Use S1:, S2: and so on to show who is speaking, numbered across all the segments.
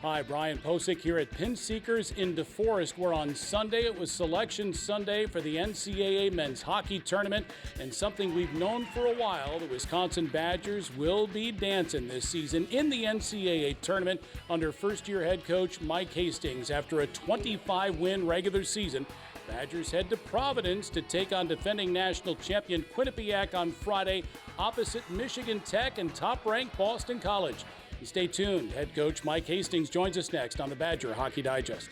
S1: Hi, Brian Posick here at Pin Seekers in DeForest, where on Sunday it was Selection Sunday for the NCAA Men's Hockey Tournament, and something we've known for a while, the Wisconsin Badgers will be dancing this season in the NCAA Tournament under first-year head coach Mike Hastings. After a 25-win regular season, Badgers head to Providence to take on defending national champion Quinnipiac on Friday opposite Michigan Tech and top-ranked Boston College. Stay tuned. Head coach Mike Hastings joins us next on the Badger Hockey Digest.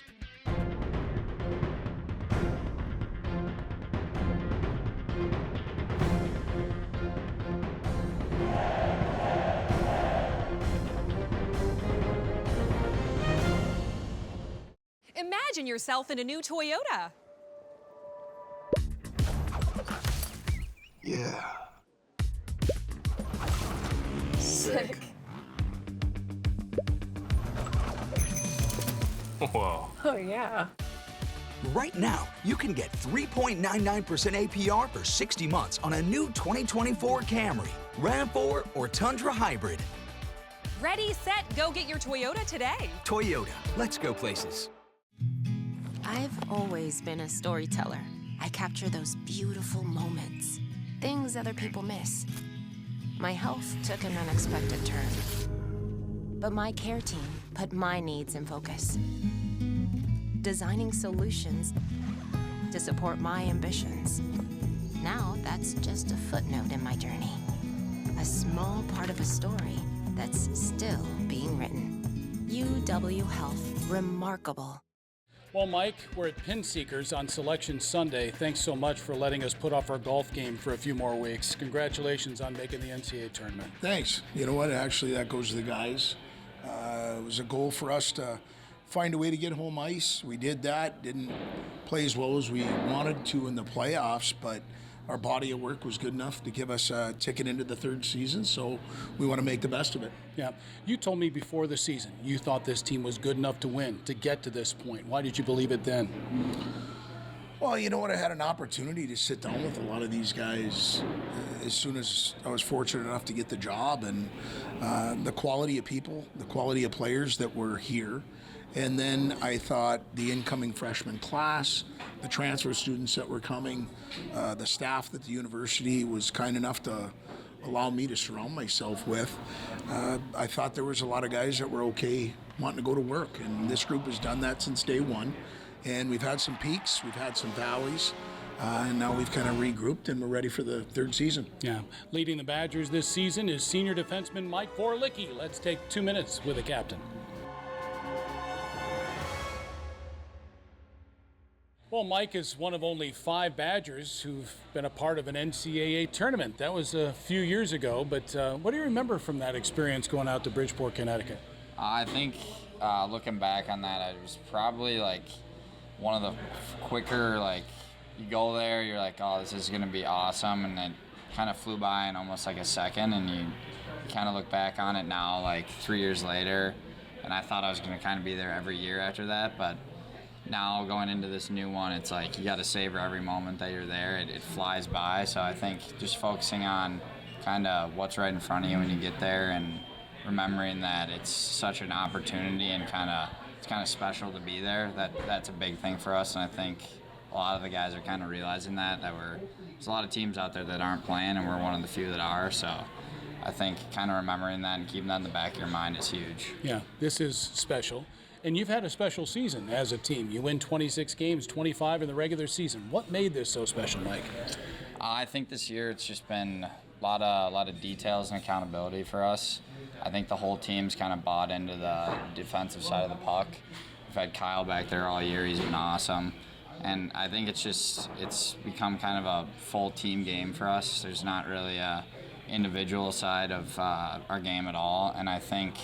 S2: Imagine yourself in a new Toyota.
S3: Yeah.
S2: Sick.
S3: Whoa.
S2: Oh, yeah.
S4: Right now, you can get 3.99% APR for 60 months on a new 2024 Camry, RAV4, or Tundra Hybrid.
S2: Ready, set, go get your Toyota today.
S4: Toyota, let's go places.
S5: I've always been a storyteller. I capture those beautiful moments, things other people miss. My health took an unexpected turn, but my care team put my needs in focus, designing solutions to support my ambitions. Now that's just a footnote in my journey, a small part of a story that's still being written. UW Health, remarkable.
S1: Well, Mike, we're at Pin Seekers on Selection Sunday. Thanks so much for letting us put off our golf game for a few more weeks. Congratulations on making the NCAA tournament.
S3: Thanks. You know what? Actually, that goes to the guys. It was a goal for us to find a way to get home ice. We did that. Didn't play as well as we wanted to in the playoffs, but our body of work was good enough to give us a ticket into the third season, so we want to make the best of it.
S1: Yeah. You told me before the season you thought this team was good enough to win, to get to this point. Why did you believe it then?
S3: Well, you know what? I had an opportunity to sit down with a lot of these guys as soon as I was fortunate enough to get the job, and the quality of people, the quality of players that were here. And then I thought the incoming freshman class, the transfer students that were coming, the staff that the university was kind enough to allow me to surround myself with, I thought there was a lot of guys that were okay wanting to go to work. And this group has done that since day one. And we've had some peaks, we've had some valleys, and now we've kind of regrouped and we're ready for the third season.
S1: Yeah. Leading the Badgers this season is senior defenseman Mike Vorlicki. Let's take 2 minutes with the captain. Well, Mike is one of only 5 Badgers who've been a part of an NCAA tournament. That was a few years ago, but what do you remember from that experience going out to Bridgeport, Connecticut?
S6: I think looking back on that, it was probably like one of the quicker, like you go there, you're like, oh, this is going to be awesome, and it kind of flew by in almost like a second, and you kind of look back on it now, like 3 years later, and I thought I was going to kind of be there every year after that, but now going into this new one, it's like you got to savor every moment that you're there. It flies by, so I think just focusing on kind of what's right in front of you when you get there and remembering that it's such an opportunity and it's kind of special to be there. That's a big thing for us, and I think a lot of the guys are kind of realizing that there's a lot of teams out there that aren't playing, and we're one of the few that are. So I think kind of remembering that and keeping that in the back of your mind is huge.
S1: Yeah, this is special. And you've had a special season as a team. You win 26 games, 25 in the regular season. What made this so special, Mike?
S6: I think this year it's just been a lot of details and accountability for us. I think the whole team's kind of bought into the defensive side of the puck. We've had Kyle back there all year. He's been awesome. And I think it's become kind of a full team game for us. There's not really a individual side of our game at all. And I think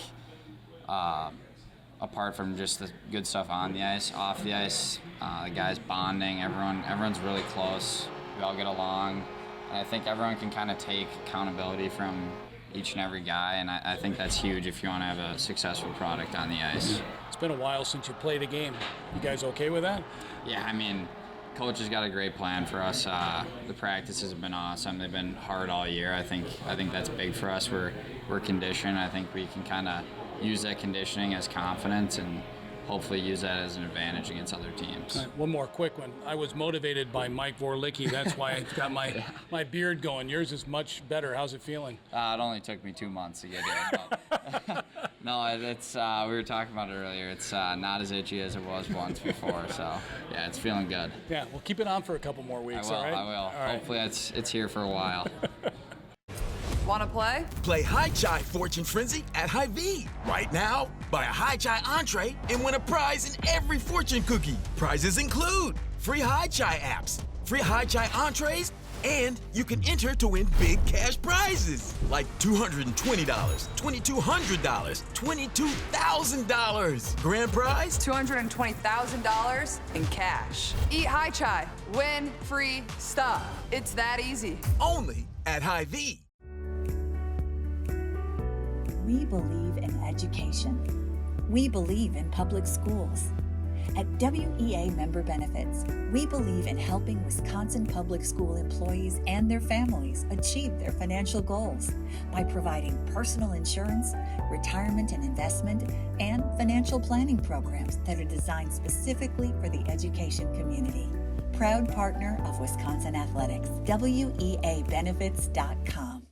S6: apart from just the good stuff on the ice, off the ice, the guys bonding, everyone's really close. We all get along. And I think everyone can kind of take accountability from each and every guy, and I think that's huge if you want to have a successful product on the ice.
S1: It's been a while since you played a game. You guys okay with that?
S6: Yeah, I mean, Coach has got a great plan for us. The practices have been awesome. They've been hard all year. I think that's big for us. We're conditioned. I think we can kind of use that conditioning as confidence and hopefully use that as an advantage against other teams.
S1: All right, one more quick one. I was motivated by Mike Vorlicki. That's why I got my beard going. Yours is much better. How's it feeling?
S6: It only took me 2 months to get here. But no, it's we were talking about it earlier. It's not as itchy as it was once before. So yeah, it's feeling good.
S1: Yeah, we'll keep it on for a couple more weeks.
S6: I will.
S1: All right?
S6: I will.
S1: All right.
S6: Hopefully it's here for a while.
S7: Want to play?
S8: Play High Chai Fortune Frenzy at Hy-Vee. Right now, buy a High Chai entree and win a prize in every fortune cookie. Prizes include free High Chai apps, free High Chai entrees, and you can enter to win big cash prizes like $220, $2,200, $22,000. Grand prize?
S7: $220,000 in cash. Eat High Chai. Win free stuff. It's that easy.
S8: Only at Hy-Vee.
S9: We believe in education. We believe in public schools. At WEA Member Benefits, we believe in helping Wisconsin public school employees and their families achieve their financial goals by providing personal insurance, retirement and investment, and financial planning programs that are designed specifically for the education community. Proud partner of Wisconsin Athletics, WEAbenefits.com.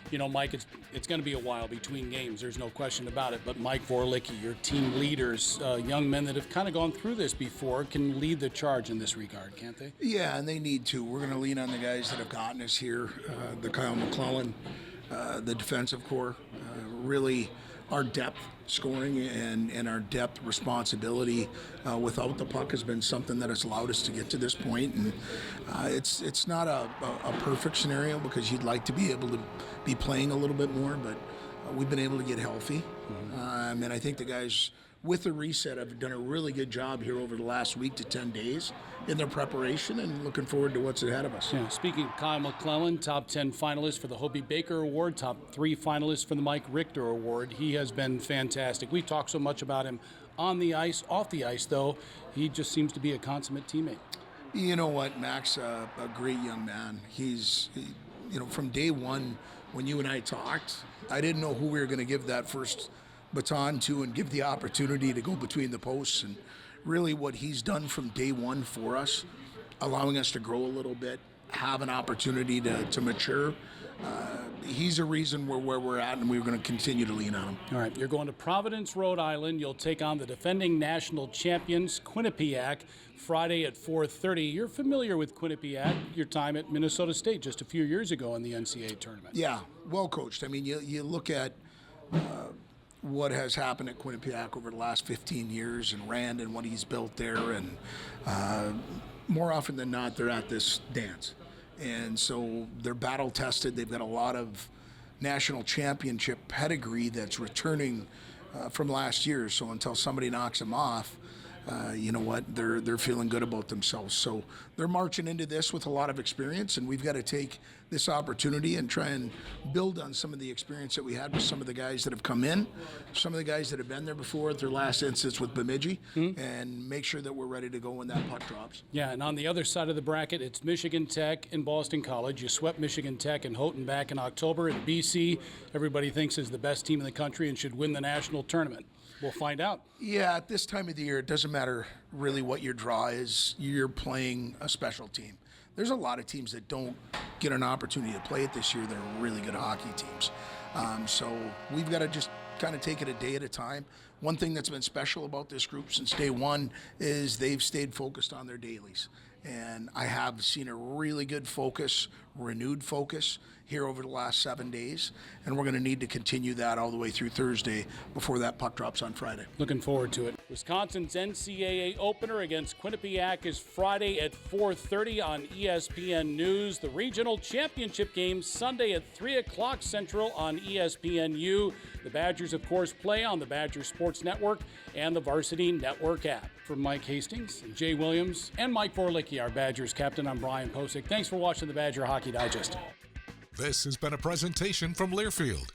S1: You know, Mike, it's going to be a while between games. There's no question about it. But Mike Vorlicki, your team leaders, young men that have kind of gone through this before, can lead the charge in this regard, can't they?
S3: Yeah, and they need to. We're going to lean on the guys that have gotten us here, the Kyle McClellan, the defensive core, really our depth scoring and our depth responsibility without the puck has been something that has allowed us to get to this point. And it's not a perfect scenario because you'd like to be able to be playing a little bit more, but we've been able to get healthy. And I think the guys with the reset have done a really good job here over the last week to 10 days in their preparation and looking forward to what's ahead of us.
S1: Yeah, speaking of Kyle McClellan, top 10 finalist for the Hobie Baker Award, top 3 finalists for the Mike Richter Award. He has been fantastic. We talk so much about him on the ice, off the ice, though. He just seems to be a consummate teammate.
S3: You know what, Max, a great young man. From day one when you and I talked, I didn't know who we were going to give that first baton to and give the opportunity to go between the posts. And really what he's done from day one for us, allowing us to grow a little bit, have an opportunity to mature. He's a reason we're where we're at, and we're going to continue to lean on him.
S1: All right, you're going to Providence, Rhode Island. You'll take on the defending national champions, Quinnipiac, Friday at 4:30. You're familiar with Quinnipiac, your time at Minnesota State just a few years ago in the NCAA tournament.
S3: Yeah, well coached. I mean, you look at what has happened at Quinnipiac over the last 15 years and Rand and what he's built there, and more often than not, they're at this dance. And so they're battle tested. They've got a lot of national championship pedigree that's returning from last year. So until somebody knocks them off, you know what, they're feeling good about themselves. So they're marching into this with a lot of experience, and we've got to take this opportunity and try and build on some of the experience that we had with some of the guys that have come in, some of the guys that have been there before at their last instance with Bemidji, and make sure that we're ready to go when that puck drops.
S1: Yeah, and on the other side of the bracket, it's Michigan Tech and Boston College. You swept Michigan Tech and Houghton back in October. And BC, everybody thinks is the best team in the country and should win the national tournament. We'll find out.
S3: Yeah, at this time of the year, it doesn't matter really what your draw is. You're playing a special team. There's a lot of teams that don't get an opportunity to play it this year. They're really good hockey teams. So we've got to just kind of take it a day at a time. One thing that's been special about this group since day one is they've stayed focused on their dailies. And I have seen a really good focus, renewed focus here over the last 7 days. And we're going to need to continue that all the way through Thursday before that puck drops on Friday.
S1: Looking forward to it. Wisconsin's NCAA opener against Quinnipiac is Friday at 4:30 on ESPN News. The regional championship game Sunday at 3 o'clock Central on ESPNU. The Badgers, of course, play on the Badger Sports Network and the Varsity Network app. For Mike Hastings, Jay Williams, and Mike Vorlicki, our Badgers captain, I'm Brian Posick. Thanks for watching the Badger Hockey Digest.
S10: This has been a presentation from Learfield,